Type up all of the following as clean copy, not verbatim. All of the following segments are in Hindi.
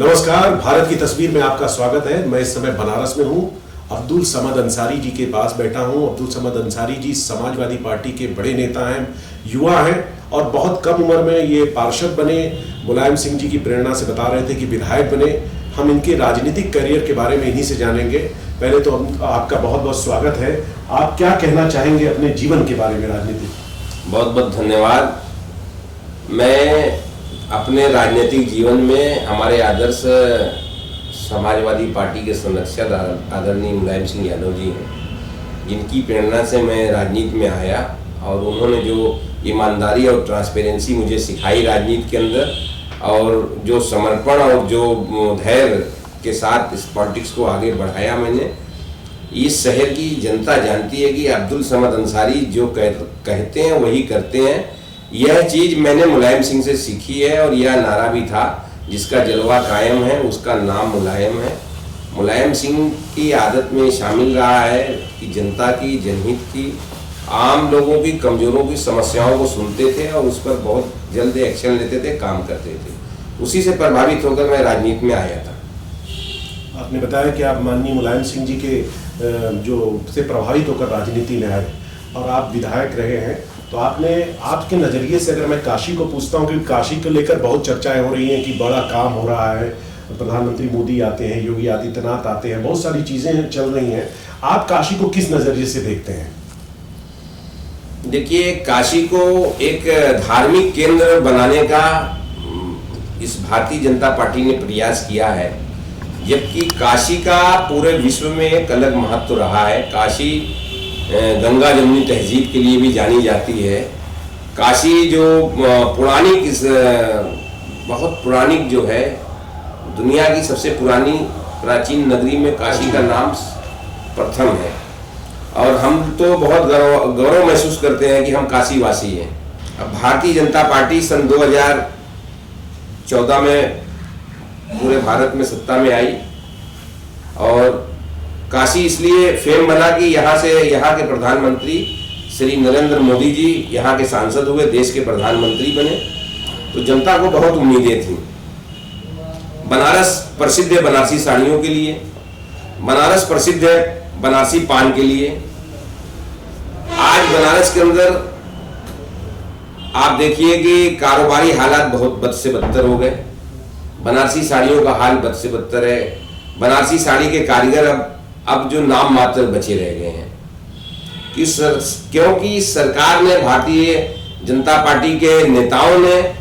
नमस्कार, भारत की तस्वीर में आपका स्वागत है। मैं इस समय बनारस में हूँ। अब्दुल समद अंसारी जी के पास बैठा हूँ। अब्दुल समद अंसारी जी समाजवादी पार्टी के बड़े नेता हैं, युवा हैं और बहुत कम उम्र में ये पार्षद बने। मुलायम सिंह जी की प्रेरणा से बता रहे थे कि विधायक बने। हम इनके राजनीतिक करियर के बारे में इन्हीं से जानेंगे। पहले तो आपका बहुत बहुत स्वागत है। आप क्या कहना चाहेंगे अपने जीवन के बारे में, राजनीतिक? बहुत बहुत धन्यवाद। मैं अपने राजनीतिक जीवन में हमारे आदर्श समाजवादी पार्टी के संरक्षक आदरणीय मुलायम सिंह यादव जी हैं, जिनकी प्रेरणा से मैं राजनीति में आया और उन्होंने जो ईमानदारी और ट्रांसपेरेंसी मुझे सिखाई राजनीति के अंदर, और जो समर्पण और जो धैर्य के साथ इस पॉलिटिक्स को आगे बढ़ाया मैंने। इस शहर की जनता जानती है कि अब्दुल समद अंसारी जो कहते हैं वही करते हैं। यह चीज़ मैंने मुलायम सिंह से सीखी है और यह नारा भी था, जिसका जलवा कायम है उसका नाम मुलायम है। मुलायम सिंह की आदत में शामिल रहा है कि जनता की, जनहित की, आम लोगों की, कमज़ोरों की समस्याओं को सुनते थे और उस पर बहुत जल्द एक्शन लेते थे, काम करते थे। उसी से प्रभावित होकर मैं राजनीति में आया था। आपने बताया कि आप माननीय मुलायम सिंह जी के से प्रभावित होकर राजनीति में आए और आप विधायक रहे हैं। तो आपके नज़रिए से अगर मैं काशी को पूछता हूँ, क्योंकि काशी को लेकर बहुत चर्चाएं हो रही हैं कि बड़ा काम हो रहा है, प्रधानमंत्री मोदी आते हैं, योगी आदित्यनाथ आते हैं, बहुत सारी चीज़ें चल रही हैं। आप काशी को किस नज़रिए से देखते हैं? देखिए, काशी को एक धार्मिक केंद्र बनाने का इस भारतीय जनता पार्टी ने प्रयास किया है, जबकि काशी का पूरे विश्व में एक अलग महत्व रहा है। काशी गंगा जमुनी तहजीब के लिए भी जानी जाती है। काशी जो बहुत पुरानी जो है, दुनिया की सबसे पुरानी प्राचीन नगरी में काशी का नाम प्रथम है और हम तो बहुत गौरव महसूस करते हैं कि हम काशीवासी हैं। अब भारतीय जनता पार्टी सन 2014 में पूरे भारत में सत्ता में आई और काशी इसलिए फेम बना कि यहाँ के प्रधानमंत्री श्री नरेंद्र मोदी जी यहाँ के सांसद हुए, देश के प्रधानमंत्री बने, तो जनता को बहुत उम्मीदें थी। बनारस प्रसिद्ध है बनारसी साड़ियों के लिए, बनारस प्रसिद्ध है बनारसी पान के लिए। आज बनारस के अंदर आप देखिए कि कारोबारी हालात बहुत बद से बदतर हो गए। बनारसी साड़ियों का हाल बद से बदतर है। बनारसी साड़ी के कारीगर अब जो नाम मात्र बचे रह गए हैं, क्योंकि सरकार ने, भारतीय जनता पार्टी के नेताओं ने,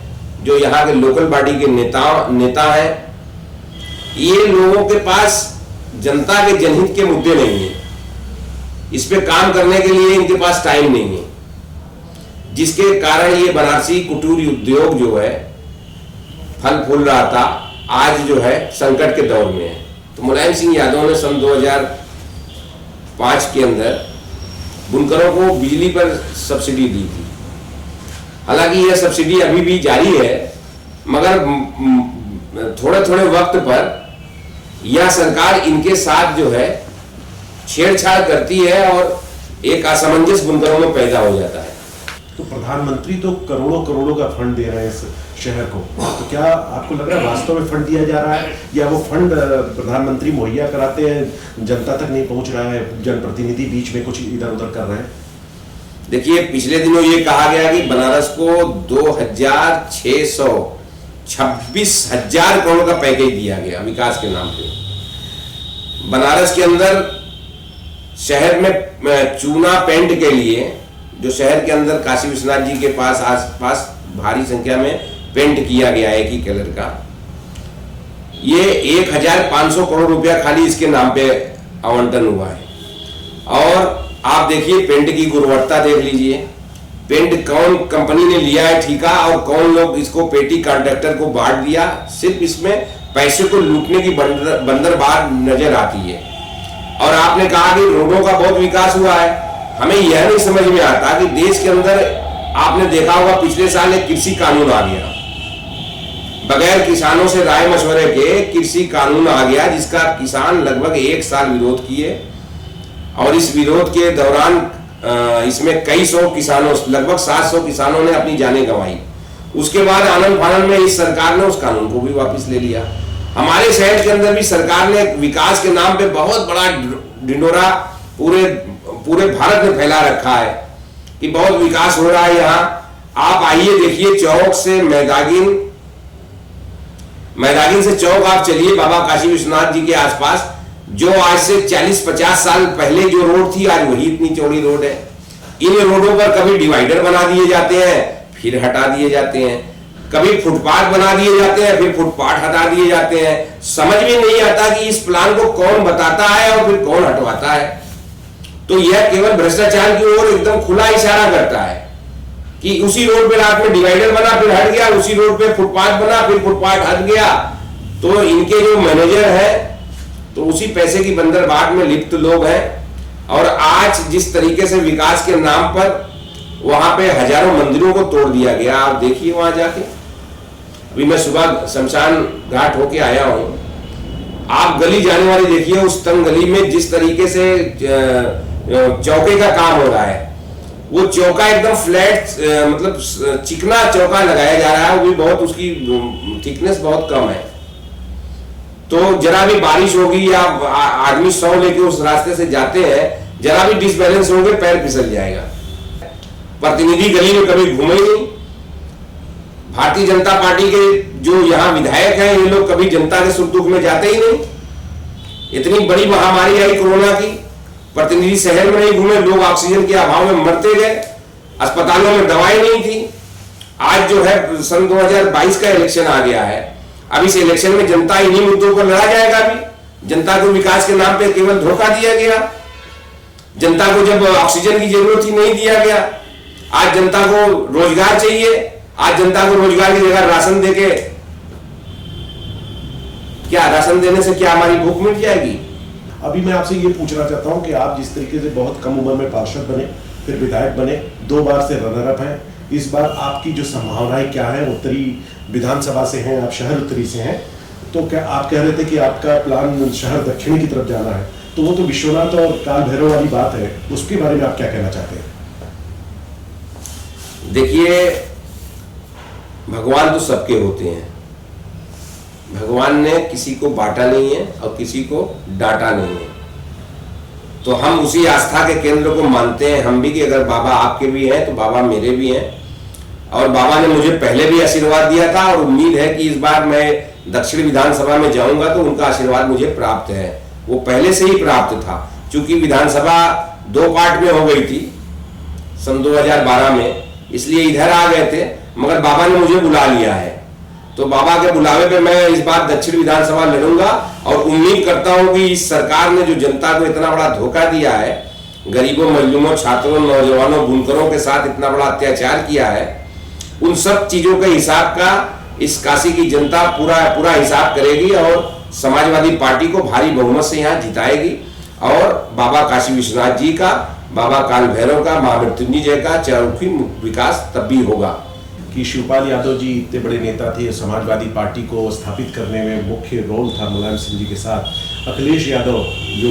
जो यहाँ के लोकल पार्टी के नेता हैं, ये लोगों के पास जनता के जनहित के मुद्दे नहीं है। इस पे काम करने के लिए इनके पास टाइम नहीं है, जिसके कारण ये बनारसी कुटीर उद्योग जो है फल फूल रहा था, आज जो है संकट के दौर में है। तो मुलायम सिंह यादव ने सन 2005 के अंदर बुनकरों को बिजली पर सब्सिडी दी थी। हालांकि यह सब्सिडी अभी भी जारी है, मगर थोड़े थोड़े वक्त पर यह सरकार इनके साथ जो है छेड़छाड़ करती है और एक असमंजस बुनकरों में पैदा हो जाता है। तो प्रधानमंत्री तो करोड़ों करोड़ों का फंड दे रहे हैं इस शहर को, तो क्या आपको लग रहा है वास्तव में फंड दिया जा रहा है, या वो फंड प्रधानमंत्री मुहैया कराते हैं, जनता तक नहीं पहुंच रहा है, जनप्रतिनिधि बीच में कुछ इधर उधर कर रहे हैं? देखिए, पिछले दिनों ये कहा गया कि बनारस को 26,000 करोड़ का पैकेज दिया गया विकास के नाम पे। बनारस के अंदर शहर में चूना पेंट के लिए, जो शहर के अंदर काशी विश्वनाथ जी के पास आसपास भारी संख्या में पेंट किया गया है एक ही कलर का, ये 1,500 करोड़ रुपया खाली इसके नाम पे आवंटन हुआ है। और आप देखिए पेंट की गुणवत्ता देख लीजिए, पेंट कौन कंपनी ने लिया है ठेका और कौन लोग इसको पेटी कॉन्ट्रैक्टर को बांट दिया। सिर्फ इसमें पैसे को लूटने की बंदरबार नजर आती है। और आपने कहा कि रोडों का बहुत विकास हुआ है। हमें यह नहीं समझ में आता कि देश के अंदर आपने देखा होगा पिछले साल एक कृषि कानून आ गया, बगैर किसानों से राय मशवरे के कृषि कानून आ गया, जिसका किसान लगभग 1 साल विरोध किए और इस विरोध के दौरान इसमें कई सौ किसानों, लगभग 700 किसानों ने अपनी जानें गंवाई। उसके बाद आनंद फानन में इस सरकार ने उस कानून को भी वापस ले लिया। हमारे शहर के अंदर भी सरकार ने विकास के नाम पे बहुत बड़ा ढिंडोरा पूरे पूरे भारत में फैला रखा है कि बहुत विकास हो रहा है। यहाँ आप आइए देखिए, चौक से मैदागिन से चौक आप चलिए, बाबा काशी विश्वनाथ जी के आसपास जो आज से 40-50 साल पहले जो रोड थी, आज वही इतनी चौड़ी रोड है। इन रोडों पर कभी डिवाइडर बना दिए जाते हैं, फिर हटा दिए जाते हैं, कभी फुटपाथ बना दिए जाते हैं, फिर फुटपाथ हटा दिए जाते हैं। समझ में नहीं आता कि इस प्लान को कौन बताता है और फिर कौन हटवाता है। तो यह केवल भ्रष्टाचार की ओर एकदम खुला इशारा करता है कि उसी रोड पे रात में डिवाइडर बना, फिर हट गया, उसी रोड पे फुटपाथ बना, फिर फुटपाथ हट गया। तो इनके जो मैनेजर है तो उसी पैसे की बंदरबाट में लिप्त लोग हैं। और आज जिस तरीके से विकास के नाम पर वहां पे हजारों मंदिरों को तोड़ दिया गया, आप देखिए वहां जाके। अभी मैं सुबह शमशान घाट होके आया हूं, आप गली जाने वाली देखिए, उस तंग गली में जिस तरीके से चौके का काम हो रहा है, वो चौका एकदम फ्लैट, मतलब चिकना चौका लगाया जा रहा है, वो भी बहुत, उसकी थिकनेस बहुत कम है। तो जरा भी बारिश होगी या आदमी 100 लेके उस रास्ते से जाते हैं, जरा भी डिसबैलेंस होंगे, पैर फिसल जाएगा। प्रतिनिधि गली में कभी घूमे ही नहीं। भारतीय जनता पार्टी के जो यहाँ विधायक हैं, ये लोग कभी जनता के सुख दुख में जाते ही नहीं। इतनी बड़ी महामारी आई कोरोना की, प्रतिनिधि शहर में नहीं घूमे, लोग ऑक्सीजन के अभाव में मरते गए, अस्पतालों में दवाई नहीं थी। आज जो है सन 2022 का इलेक्शन आ गया है, अब इस इलेक्शन में जनता इन्हीं मुद्दों पर लड़ा जाएगा। अभी जनता को विकास के नाम पे केवल धोखा दिया गया, जनता को जब ऑक्सीजन की जरूरत ही नहीं दिया गया। आज जनता को रोजगार चाहिए, आज जनता को रोजगार की जगह राशन देके, क्या राशन देने से क्या हमारी भूख मिट जाएगी? अभी मैं आपसे ये पूछना चाहता हूं कि आप जिस तरीके से बहुत कम उम्र में पार्षद बने, फिर विधायक बने, 2 बार से रनर अप हैं, इस बार आपकी जो संभावनाएं क्या है? उत्तरी विधानसभा से हैं, आप शहर उत्तरी से हैं, तो क्या आप कह रहे थे कि आपका प्लान शहर दक्षिणी की तरफ जाना है, तो वो तो विश्वनाथ और काल भैरव वाली बात है, उसके बारे में आप क्या कहना चाहते हैं? देखिए, भगवान तो सबके होते हैं, भगवान ने किसी को बांटा नहीं है और किसी को डांटा नहीं है। तो हम उसी आस्था के केंद्र को मानते हैं हम भी, कि अगर बाबा आपके भी हैं तो बाबा मेरे भी हैं। और बाबा ने मुझे पहले भी आशीर्वाद दिया था, और उम्मीद है कि इस बार मैं दक्षिण विधानसभा में जाऊंगा तो उनका आशीर्वाद मुझे प्राप्त है। वो पहले से ही प्राप्त था, क्योंकि विधानसभा 2 पार्ट में हो गई थी सन 2012 में, इसलिए इधर आ गए थे, मगर बाबा ने मुझे बुला लिया है। तो बाबा के बुलावे पे मैं इस बार दक्षिण विधानसभा लड़ूंगा, और उम्मीद करता हूं कि इस सरकार ने जो जनता को इतना बड़ा धोखा दिया है, गरीबों, मजलूमों, छात्रों, नौजवानों, बुनकरों के साथ इतना बड़ा अत्याचार किया है, उन सब चीजों के हिसाब का इस काशी की जनता पूरा हिसाब करेगी और समाजवादी पार्टी को भारी बहुमत से यहाँ जिताएगी। और बाबा काशी विश्वनाथ जी का, बाबा काल भैरव का, महामृत्युंजय का चौमुखी विकास तब भी होगा। कि शिवपाल यादव जी इतने बड़े नेता थे, समाजवादी पार्टी को स्थापित करने में मुख्य रोल था मुलायम सिंह जी के साथ। अखिलेश यादव जो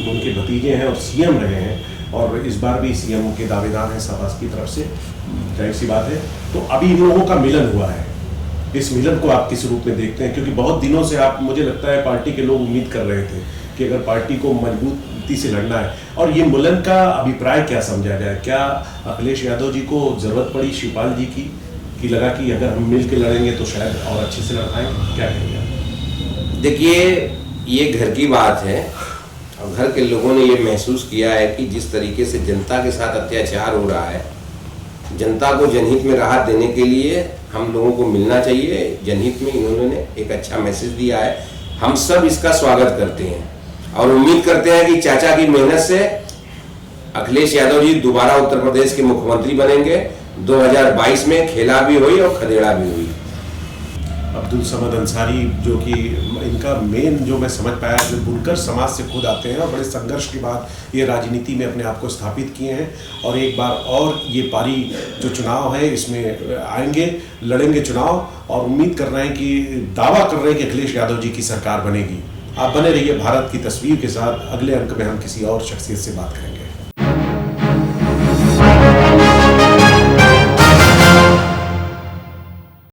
उनके भतीजे हैं और सीएम रहे हैं, और इस बार भी सीएम के दावेदार हैं सपा की तरफ से, जाहिर सी बात है। तो अभी इन लोगों का मिलन हुआ है, इस मिलन को आप किस रूप में देखते हैं? क्योंकि बहुत दिनों से आप, मुझे लगता है पार्टी के लोग उम्मीद कर रहे थे कि अगर पार्टी को मजबूती से लड़ना है, और ये मिलन का अभिप्राय क्या समझा जाए? क्या अखिलेश यादव जी को जरूरत पड़ी शिवपाल जी की, कि लगा कि अगर हम मिल के लड़ेंगे तो शायद और अच्छे से लड़ पाएंगे? क्या कहेंगे? देखिए, ये घर की बात है, और घर के लोगों ने ये महसूस किया है कि जिस तरीके से जनता के साथ अत्याचार हो रहा है, जनता को जनहित में राहत देने के लिए हम लोगों को मिलना चाहिए। जनहित में इन्होंने एक अच्छा मैसेज दिया है, हम सब इसका स्वागत करते हैं और उम्मीद करते हैं कि चाचा की मेहनत से अखिलेश यादव जी दोबारा उत्तर प्रदेश के मुख्यमंत्री बनेंगे। 2022 में खेला भी हुई और खदेड़ा भी हुई। अब्दुल समद अंसारी, जो कि इनका मेन जो मैं समझ पाया, जो बुनकर समाज से खुद आते हैं और बड़े संघर्ष के बाद ये राजनीति में अपने आप को स्थापित किए हैं, और एक बार और ये पारी जो चुनाव है इसमें आएंगे, लड़ेंगे चुनाव, और उम्मीद कर रहे हैं कि, दावा कर रहे हैं कि अखिलेश यादव जी की सरकार बनेगी। आप बने रहिए भारत की तस्वीर के साथ। अगले अंक में हम किसी और शख्सियत से बात करेंगे।